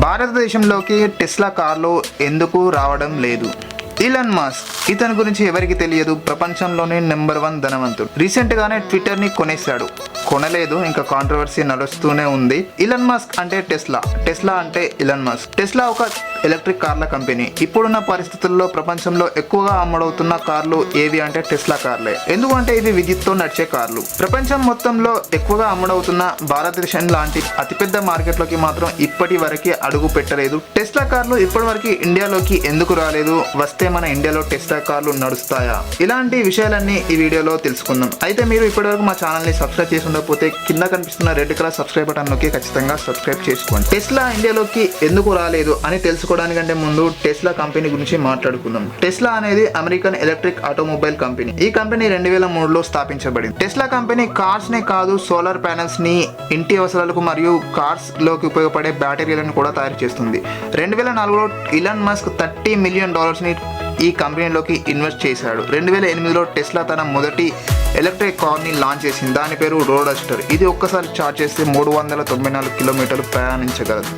భారతదేశంలోకి Tesla కార్లు ఎందుకు రావడం లేదు? ఇలాన్ మస్క్, ఇతని గురించి ఎవరికి తెలియదు. ప్రపంచంలోనే నెంబర్ 1 ధనవంతుడు. రీసెంట్ గానే ట్విట్టర్ ని కొనేశాడు. కొనలేదు, ఇంకా కాంట్రవర్సీ నడుస్తూనే ఉంది. ఇలాన్ మస్క్ అంటే టెస్లా అంటే ఇలాన్ మస్క్. టెస్లా ఒక ఎలక్ట్రిక్ కార్ల కంపెనీ. ఇప్పుడున్న పరిస్థితుల్లో ప్రపంచంలో ఎక్కువగా అమ్ముడవుతున్న కార్లు ఏవి అంటే టెస్లా కార్లే. ఎందుకంటే ఇవి విద్యుత్తో నడిచే కార్లు. ప్రపంచం మొత్తంలో ఎక్కువగా అమ్ముడవుతున్న భారతదేశం లాంటి అతిపెద్ద మార్కెట్లోకి మాత్రం ఇప్పటి వరకు అడుగు పెట్టలేదు. టెస్లా కార్లు ఇప్పటి వరకు ఇండియాలోకి ఎందుకు రాలేదు? వస్తే మన ఇండియాలో టెస్లా కార్లు నడుస్తాయా? ఇలాంటి విషయాలన్నీ ఈ వీడియోలో తెలుసుకుందాం. అయితే మీరు ఇప్పటివరకు మా ఛానల్ ని సబ్స్క్రైబ్ చేసి ఉండకపోతే కింద కనిపిస్తున్న రెడ్ కలర్ సబ్స్క్రైబ్ బటన్ నొక్కి ఖచ్చితంగా సబ్స్క్రైబ్ చేసుకోండి. టెస్లా ఇండియాలోకి ఎందుకు రాలేదు అని తెలుసుకోవడానికంటే ముందు టెస్లా కంపెనీ గురించి మాట్లాడుకుందాం. టెస్లా అనేది అమెరికన్ ఎలక్ట్రిక్ ఆటోమొబైల్ కంపెనీ. ఈ కంపెనీ 2003లో స్థాపించబడింది. టెస్లా కంపెనీ కార్స్ నే కాదు, సోలార్ ప్యానెల్స్ ని, ఇంటి అవసరాలకు మరియు కార్స్ లోకి ఉపయోగపడే బ్యాటరీలను కూడా తయారు చేస్తుంది. 2004లో ఇలాన్ మస్క్ $30 మిలియన్ ని ఈ కంపెనీలోకి ఇన్వెస్ట్ చేశాడు. 2008లో టెస్లా తన మొదటి ఎలక్ట్రిక్ కార్ ని లాంచ్ చేసింది. దాని పేరు రోడ్స్టర్. ఇది ఒక్కసారి ఛార్జ్ చేస్తే 394 కిలోమీటర్లు ప్రయాణించగలదు.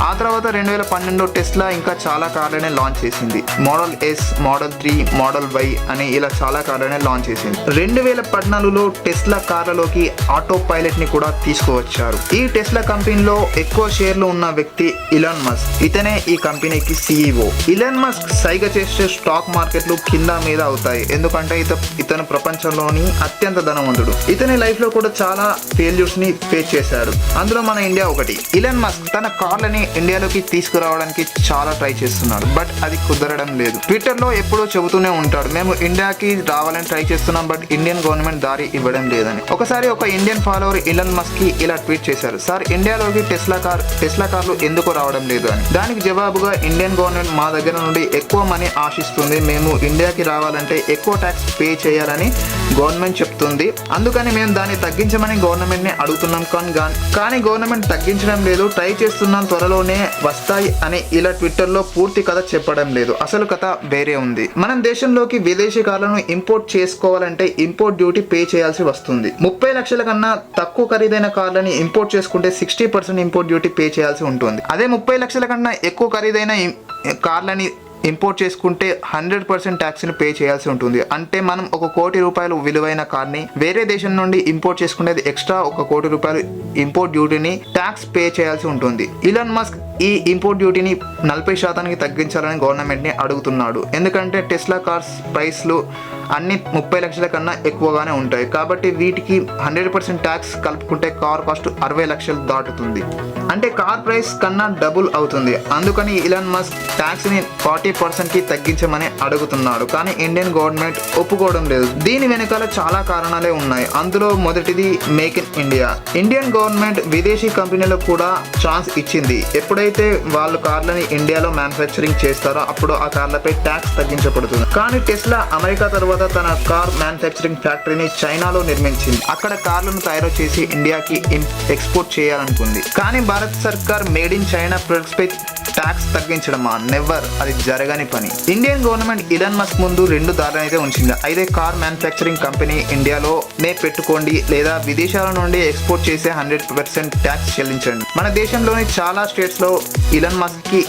ఆ తర్వాత 2012లో టెస్లా ఇంకా చాలా కార్లనే లాంచ్ చేసింది. Model S, model 3, model Y అని ఇలా చాలా కార్లనే లాంచ్ చేసింది. 2014లో టెస్లా కార్లలోకి ఆటో పైలట్ ని కూడా తీసుకువచ్చారు. ఈ టెస్లా కంపెనీలో ఎక్కువ షేర్లు ఉన్న వ్యక్తి ఇలాన్ మస్క్. ఇతనే ఈ కంపెనీకి CEO. ఇలాన్ మస్క్ సైగ చేసే స్టాక్ మార్కెట్లు కింద మీద అవుతాయి. ఎందుకంటే ఇతను ప్రపంచంలోని అత్యంత ధనవంతుడు. ఇతని లైఫ్ లో కూడా చాలా ఫెయిల్యూర్స్ ని ఫేస్ చేశాడు. అందులో మన ఇండియా ఒకటి. ఇలాన్ మస్క్ తన కార్లని ఇండియాలోకి తీసుకురావడానికి చాలా ట్రై చేస్తున్నాడు. బట్ అది కుదరడం లేదు. ట్విట్టర్ లో ఎప్పుడూ చెబుతూనే ఉంటాడు, మేము ఇండియాకి రావాలని ట్రై చేస్తున్నాం, బట్ ఇండియన్ గవర్నమెంట్ దారి ఇవ్వడం లేదని. ఒకసారి ఒక ఇండియన్ ఫాలోవర్ ఇలాన్ మస్క్ కి ఇలా ట్వీట్ చేశారు, సార్ ఇండియాలోకి టెస్లా కార్లు ఎందుకు రావడం లేదు అని. దానికి జవాబుగా ఇండియన్ గవర్నమెంట్ మా దగ్గర నుండి ఎక్కువ మనీ ఆశిస్తుంది, మేము ఇండియాకి రావాలంటే ఎక్కువ ట్యాక్స్ పే చేయాలని గవర్నమెంట్ చెప్తుంది, అందుకని మేము దాన్ని తగ్గించమని గవర్నమెంట్ ని అడుగుతున్నాం. కానీ గవర్నమెంట్ తగ్గించడం లేదు, ట్రై చేస్తున్నాం, త్వరలోనే వస్తాయి అని ఇలా ట్విట్టర్ లో పూర్తి కథ చెప్పడం లేదు. అసలు కథ వేరే ఉంది. మనం దేశంలోకి విదేశీ కార్లను ఇంపోర్ట్ చేసుకోవాలంటే ఇంపోర్ట్ డ్యూటీ పే చేయాల్సి వస్తుంది. 30 లక్షల కన్నా తక్కువ ఖరీదైన కార్లని ఇంపోర్ట్ చేసుకుంటే 60% ఇంపోర్ట్ డ్యూటీ పే చేయాల్సి ఉంటుంది. అదే 30 లక్షల కన్నా ఎక్కువ ఖరీదైన కార్లని ఇంపోర్ట్ చేసుకుంటే 100% ట్యాక్స్ని పే చేయాల్సి ఉంటుంది. అంటే మనం ₹1 కోటి విలువైన కార్ని వేరే దేశం నుండి ఇంపోర్ట్ చేసుకునేది ఎక్స్ట్రా ₹1 కోటి ఇంపోర్ట్ డ్యూటీని ట్యాక్స్ పే చేయాల్సి ఉంటుంది. ఇలాన్ మస్క్ ఈ ఇంపోర్ట్ డ్యూటీని 40% తగ్గించాలని గవర్నమెంట్ ని అడుగుతున్నాడు. ఎందుకంటే టెస్లా కార్స్ ప్రైస్లు అన్ని 30 లక్షల కన్నా ఎక్కువగానే ఉంటాయి. కాబట్టి వీటికి 100% ట్యాక్స్ కలుపుకుంటే కార్ కాస్ట్ 60 లక్షలు దాటుతుంది. అంటే కార్ ప్రైస్ కన్నా డబుల్ అవుతుంది. అందుకని ఇలాన్ మస్క్ ట్యాక్స్ ని 40% కి తగ్గించమని అడుగుతున్నాడు. కానీ ఇండియన్ గవర్నమెంట్ ఒప్పుకోవడం లేదు. దీని వెనకాల చాలా కారణాలే ఉన్నాయి. అందులో మొదటిది make in India. Indian government విదేశీ కంపెనీలకు కూడా ఛాన్స్ ఇచ్చింది. ఎప్పుడైతే వాళ్ళు కార్లని ఇండియాలో మ్యానుఫ్యాక్చరింగ్ చేస్తారో అప్పుడు ఆ కార్లపై ట్యాక్స్ తగ్గించబడుతుంది. కానీ టెస్లా అమెరికా తర్వాత తన కార్ మ్యానుఫ్యాక్చరింగ్ ఫ్యాక్టరీని చైనాలో నిర్మించింది. అక్కడ కార్లను తయారు చేసి ఇండియాకి ఎక్స్పోర్ట్ చేయాలనుకుంది. కానీ భారత సర్కార్ మేడ్ ఇన్ చైనా ప్రొడక్ట్స్ పై ట్యాక్స్ తగ్గించడమా? నెవర్, అది జరగని పని. ఇండియన్ గవర్నమెంట్ ఇలాన్ మస్క్ ముందు 2 దారులను అయితే ఉంచింది. అయితే కార్ మ్యానుఫ్యాక్చరింగ్ కంపెనీ ఇండియాలోనే పెట్టుకోండి, లేదా విదేశాల నుండి ఎక్స్పోర్ట్ చేసే 100% ట్యాక్స్ చెల్లించండి. మన దేశంలోని చాలా స్టేట్స్ లో ఇలాన్ మస్క్ కి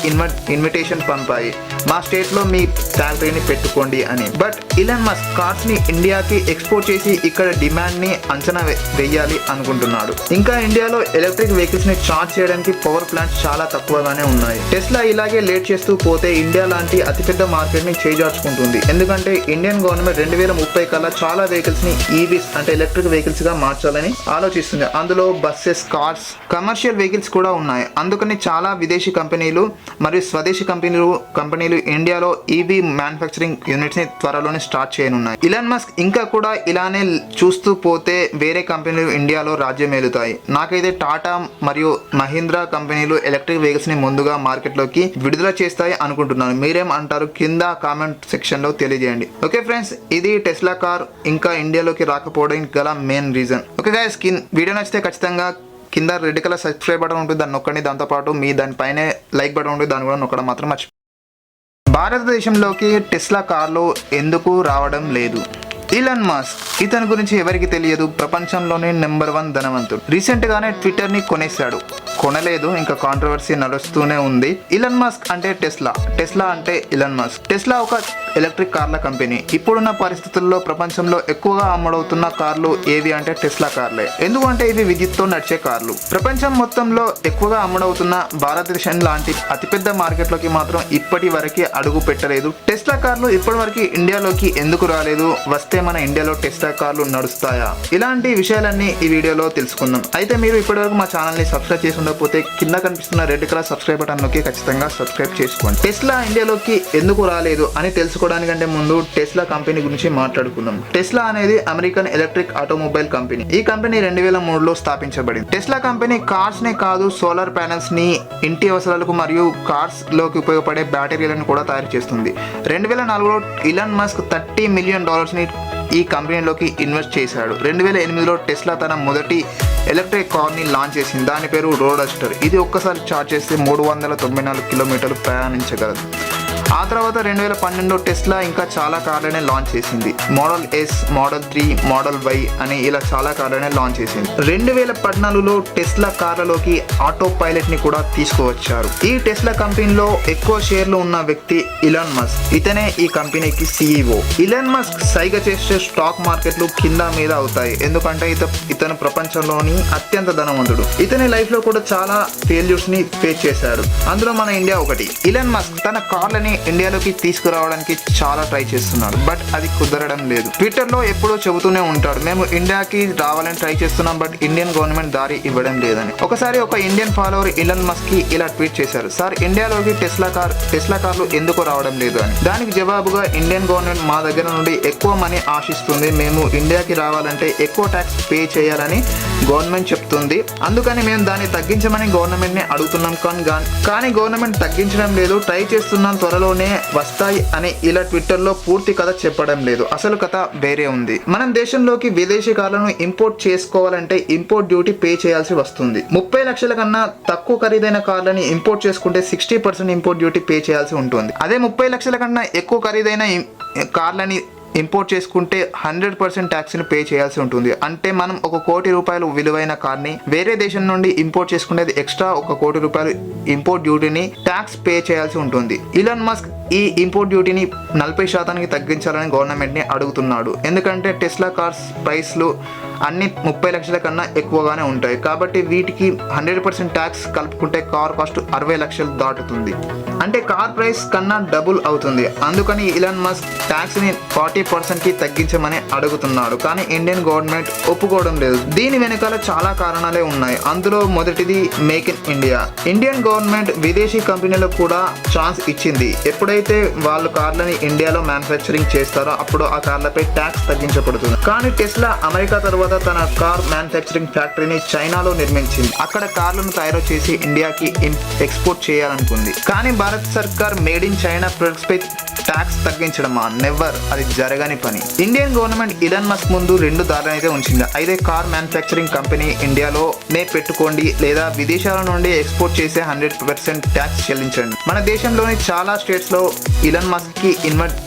ఇన్విటేషన్ పంపాయి, మా స్టేట్ లో మీ ఫ్యాక్టరీని పెట్టుకోండి అని. బట్ ఇలాన్ మస్క్ కార్స్ ని ఇండియాకి ఎక్స్పోర్ట్ చేసి ఇక్కడ డిమాండ్ ని అంచనా వేయాలి అనుకుంటున్నాడు. ఇంకా ఇండియాలో ఎలక్ట్రిక్ వెహికల్స్ ని ఛార్జ్ చేయడానికి పవర్ ప్లాంట్స్ చాలా తక్కువగానే ఉన్నాయి. టెస్లా ఇలాగే లేట్ చేస్తూ పోతే ఇండియా లాంటి అతిపెద్ద మార్కెట్ ని చేజార్చుకుంటుంది. ఎందుకంటే ఇండియన్ గవర్నమెంట్ 2030 కల్లా చాలా వెహికల్స్ ని ఈవీస్ అంటే ఎలక్ట్రిక్ వెహికల్స్ గా మార్చాలని ఆలోచిస్తుంది. అందులో బస్సెస్, కార్స్, కమర్షియల్ వెహికల్స్ కూడా ఉన్నాయి. అందుకని చాలా విదేశీ కంపెనీలు మరియు స్వదేశీ కంపెనీలు ఇండియాలో ఈవీ మ్యానుఫ్యాక్చరింగ్ యూనిట్స్ ని త్వరలోనే స్టార్ట్ చేయనున్నాయి. ఇలాన్ మస్క్ ఇంకా కూడా ఇలానే చూస్తూ పోతే వేరే కంపెనీలు ఇండియాలో రాజ్యమేలుతాయి. నాకైతే టాటా మరియు మహీంద్రా కంపెనీలు ఎలక్ట్రిక్ వెహికల్స్ ని ముందుగా మార్కెట్లోకి విడుదల చేస్తాయి అనుకుంటున్నాను. మీరేం అంటారు? కింద కామెంట్ సెక్షన్ లో తెలియజేయండి. ఓకే ఫ్రెండ్స్, ఇది టెస్లా కార్ ఇంకా ఇండియాలోకి రాకపోవడానికి గల main reason. Okay guys, video నచ్చితే ఖచ్చితంగా కింద రెడ్ కలర్ సబ్స్క్రైబ్ బటన్ ఉంటుంది, దాన్ని నొక్కండి. దాంతోపాటు మీ దానిపైనే లైక్ బటన్ ఉంటుంది, దాన్ని కూడా నొక్కడం మాత్రం మర్చిపోండి. భారతదేశంలోకి టెస్లా కార్లు ఎందుకు రావడం లేదు? ఇలాన్ మస్క్ ఇతని గురించి ఎవరికి తెలియదు, ప్రపంచంలోనే నెంబర్ 1 ధనవంతుడు. రీసెంట్ గానే ట్విట్టర్ ని కొనేశాడు. కొనలేదు, ఇంకా కాంట్రవర్సీ నడుస్తూనే ఉంది. ఇలాన్ మస్క్ అంటే టెస్లా అంటే ఇలాన్ మస్క్. టెస్లా ఒక ఎలక్ట్రిక్ కార్ల కంపెనీ. ఇప్పుడున్న పరిస్థితుల్లో ప్రపంచంలో ఎక్కువగా అమ్ముడవుతున్న కార్లు ఏవి అంటే టెస్లా కార్లే. ఎందుకంటే ఇవి విద్యుత్తో నడిచే కార్లు. ప్రపంచం మొత్తంలో ఎక్కువగా అమ్ముడవుతున్న భారతదేశం లాంటి అతిపెద్ద మార్కెట్లోకి మాత్రం ఇప్పటి వరకు అడుగు పెట్టలేదు. టెస్లా కార్లు ఇప్పటి వరకు ఇండియాలోకి ఎందుకు రాలేదు, వస్తే మన ఇండియాలో టెస్లా కార్లు నడుస్తాయా, ఇలాంటి విషయాలన్నీ ఈ వీడియోలో తెలుసుకుందాం. అయితే మీరు ఇప్పటివరకు మా ఛానల్ ని సబ్స్క్రైబ్ చేసి ఉండకపోతే కింద కనిపిస్తున్న రెడ్ కలర్ సబ్స్క్రైబ్ బటన్ నొక్కి ఖచ్చితంగా సబ్స్క్రైబ్ చేసుకోండి. టెస్లా ఇండియాలోకి ఎందుకు రాలేదు అని తెలుసుకోవడానికంటే ముందు టెస్లా కంపెనీ గురించి మాట్లాడుకుందాం. టెస్లా అనేది అమెరికన్ ఎలక్ట్రిక్ ఆటోమొబైల్ కంపెనీ. ఈ కంపెనీ 2003లో స్థాపించబడింది. టెస్లా కంపెనీ కార్స్ నే కాదు, సోలార్ ప్యానెల్స్ ని, ఇంటి అవసరాలకు మరియు కార్స్ లోకి ఉపయోగపడే బ్యాటరీలను కూడా తయారు చేస్తుంది. 2004లో ఇలాన్ మస్క్ $30 మిలియన్ ని ఈ కంపెనీలోకి ఇన్వెస్ట్ చేశాడు. 2008లో టెస్లా తన మొదటి ఎలక్ట్రిక్ కార్ ని లాంచ్ చేసింది. దాని పేరు రోడ్స్టర్. ఇది ఒక్కసారి ఛార్జ్ చేస్తే 394 కిలోమీటర్లు ప్రయాణించగలదు. ఆ తర్వాత 2012లో టెస్లా ఇంకా చాలా కార్లనే లాంచ్ చేసింది. Model S, model 3, model Y అని ఇలా చాలా కార్లనే లాంచ్ చేసింది. 2014లో టెస్లా కార్లలోకి ఆటో పైలట్ ని కూడా తీసుకువచ్చారు. ఈ టెస్లా కంపెనీలో ఎక్కువ షేర్లు ఉన్న వ్యక్తి ఇలాన్ మస్క్. ఇతనే ఈ కంపెనీకి CEO. ఇలాన్ మస్క్ సైగ చేసే స్టాక్ మార్కెట్లు కింద మీద అవుతాయి. ఎందుకంటే ఇతను ప్రపంచంలోని అత్యంత ధనవంతుడు. ఇతని లైఫ్ లో కూడా చాలా ఫెయిల్యూర్స్ ని ఫేస్ చేశాడు. అందులో మన ఇండియా ఒకటి. ఇలాన్ మస్క్ తన కార్లని ఇండియాలోకి తీసుకురావడానికి చాలా ట్రై చేస్తున్నాడు, బట్ అది కుదరడం లేదు. ట్విట్టర్ లో ఎప్పుడూ చెబుతూనే ఉంటాడు, మేము ఇండియాకి రావాలని ట్రై చేస్తున్నాం, బట్ ఇండియన్ గవర్నమెంట్ దారి ఇవ్వడం లేదని. ఒకసారి ఒక ఇండియన్ ఫాలోవర్ ఇలాన్ మస్క్ కి ఇలా ట్వీట్ చేశారు, సార్ ఇండియాలోకి టెస్లా కార్లు ఎందుకు రావడం లేదు అని. దానికి జవాబుగా ఇండియన్ గవర్నమెంట్ మా దగ్గర నుండి ఎక్కువ మనీ ఆశిస్తుంది, మేము ఇండియాకి రావాలంటే ఎక్కువ ట్యాక్స్ పే చేయాలని గవర్నమెంట్ చెప్తుంది, అందుకని మేము దాన్ని తగ్గించమని గవర్నమెంట్ ని అడుగుతున్నాం, కానీ గవర్నమెంట్ తగ్గించడం లేదు, ట్రై చేస్తున్నాం, త్వరలోనే వస్తాయి అని ఇలా ట్విట్టర్ లో పూర్తి కథ చెప్పడం లేదు. అసలు కథ వేరే ఉంది. మనం దేశంలోకి విదేశీ కార్లను ఇంపోర్ట్ చేసుకోవాలంటే ఇంపోర్ట్ డ్యూటీ పే చేయాల్సి వస్తుంది. 30 లక్షల కన్నా తక్కువ ఖరీదైన కార్లని ఇంపోర్ట్ చేసుకుంటే 60% ఇంపోర్ట్ డ్యూటీ పే చేయాల్సి ఉంటుంది. అదే 30 లక్షల కన్నా ఎక్కువ ఖరీదైన కార్లని ఇంపోర్ట్ చేసుకుంటే 100% ట్యాక్స్ని పే చేయాల్సి ఉంటుంది. అంటే మనం ₹1 కోటి విలువైన కార్ని వేరే దేశం నుండి ఇంపోర్ట్ చేసుకునేది ఎక్స్ట్రా ₹1 కోటి ఇంపోర్ట్ డ్యూటీని ట్యాక్స్ పే చేయాల్సి ఉంటుంది. ఇలాన్ మస్క్ ఈ ఇంపోర్ట్ డ్యూటీని 40% తగ్గించాలని గవర్నమెంట్ ని అడుగుతున్నాడు. ఎందుకంటే టెస్లా కార్స్ ప్రైస్లు అన్ని 30 లక్షల కన్నా ఎక్కువగానే ఉంటాయి, కాబట్టి వీటికి 100% ట్యాక్స్ కలుపుకుంటే కార్ కాస్ట్ 60 లక్షలు దాటుతుంది. అంటే కార్ ప్రైస్ కన్నా డబుల్ అవుతుంది. అందుకని ఇలాన్ మస్క్ ట్యాక్స్ ని 40% కి తగ్గించమని అడుగుతున్నాడు, కానీ ఇండియన్ గవర్నమెంట్ ఒప్పుకోవడం లేదు. దీని వెనకాల చాలా కారణాలే ఉన్నాయి. అందులో మొదటిది make in India. Indian government విదేశీ కంపెనీలకు కూడా ఛాన్స్ ఇచ్చింది. ఎప్పుడైతే వాళ్ళు కార్లని ఇండియాలో మ్యానుఫ్యాక్చరింగ్ చేస్తారో అప్పుడు ఆ కార్లపై ట్యాక్స్ తగ్గించబడుతుంది. కానీ టెస్లా అమెరికా తర్వాత తన కార్ మ్యానుఫ్యాక్చరింగ్ ఫ్యాక్టరీని చైనాలో నిర్మించింది. అక్కడ కార్లను తయారు చేసి ఇండియాకి ఎక్స్పోర్ట్ చేయాలనుకుంది. కానీ భారత సర్కార్ మేడ్ ఇన్ చైనా ప్రొడక్ట్స్ పై ట్యాక్స్ తగ్గించడమా? నెవర్, అది జరగని పని. ఇండియన్ గవర్నమెంట్ ఇలాన్ మస్క్ ముందు 2 దారులను అయితే ఉంచింది. అయితే కార్ మ్యానుఫ్యాక్చరింగ్ కంపెనీ ఇండియాలోనే పెట్టుకోండి, లేదా విదేశాల నుండి ఎక్స్పోర్ట్ చేసే 100% ట్యాక్స్ చెల్లించండి. మన దేశంలోని చాలా స్టేట్స్ లో ఇలాన్ మస్క్ కి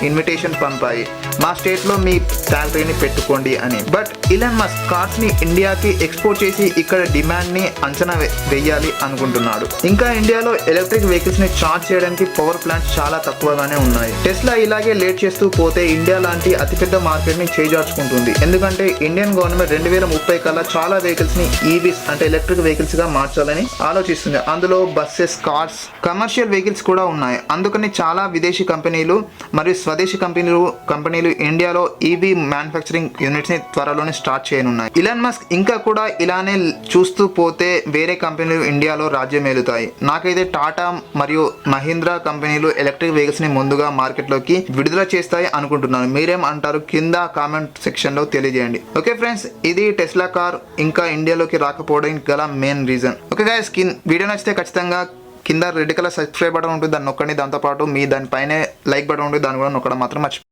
ఇన్విటేషన్ పంపాయి, మా స్టేట్ లో మీ ఫ్యాక్టరీని పెట్టుకోండి అని. బట్ ఇలాన్ మస్క్ కార్స్ ని ఇండియాకి ఎక్స్పోర్ట్ చేసి ఇక్కడ డిమాండ్ ని అంచనా వేయాలి అనుకుంటున్నాడు. ఇంకా ఇండియాలో ఎలక్ట్రిక్ వెహికల్స్ ని ఛార్జ్ చేయడానికి పవర్ ప్లాంట్స్ చాలా తక్కువగానే ఉన్నాయి. టెస్లా ఇలాగే లేట్ చేస్తూ పోతే ఇండియా లాంటి అతిపెద్ద మార్కెట్ ని చేజార్చుకుంటుంది. ఎందుకంటే ఇండియన్ గవర్నమెంట్ 2030 కల్లా చాలా వెహికల్స్ ని ఈవీస్ అంటే ఎలక్ట్రిక్ వెహికల్స్ గా మార్చాలని ఆలోచిస్తుంది. అందులో బస్సెస్, కార్స్, కమర్షియల్ వెహికల్స్ కూడా ఉన్నాయి. అందుకని చాలా విదేశీ కంపెనీలు మరియు స్వదేశీ కంపెనీలు ఇండియాలో ఈవీ మ్యానుఫ్యాక్చరింగ్ యూనిట్స్ ని త్వరలోనే స్టార్ట్ చేయనున్నాయి. ఇలాన్ మస్క్ ఇంకా కూడా ఇలానే చూస్తూ పోతే వేరే కంపెనీలు ఇండియాలో రాజ్యమేలుతాయి. నాకైతే టాటా మరియు మహీంద్రా కంపెనీలు ఎలక్ట్రిక్ వెహికల్స్ ని ముందుగా మార్కెట్లోకి విడుదల చేస్తాయి అనుకుంటున్నాను. మీరేం అంటారు? కింద కామెంట్ సెక్షన్ లో తెలియజేయండి. ఓకే ఫ్రెండ్స్, ఇది టెస్లా కార్ ఇంకా ఇండియాలోకి రాకపోవడానికి గల main reason. Okay guys, video నచ్చితే ఖచ్చితంగా కింద రెడ్ కలర్ సబ్స్క్రైబ్ బటన్ ఉంటుంది, దాన్ని నొక్కండి. దాంతోపాటు దానిపైనే లైక్ బటన్ ఉంటుంది, దాన్ని కూడా నొక్కడం మాత్రం మర్చిపోండి.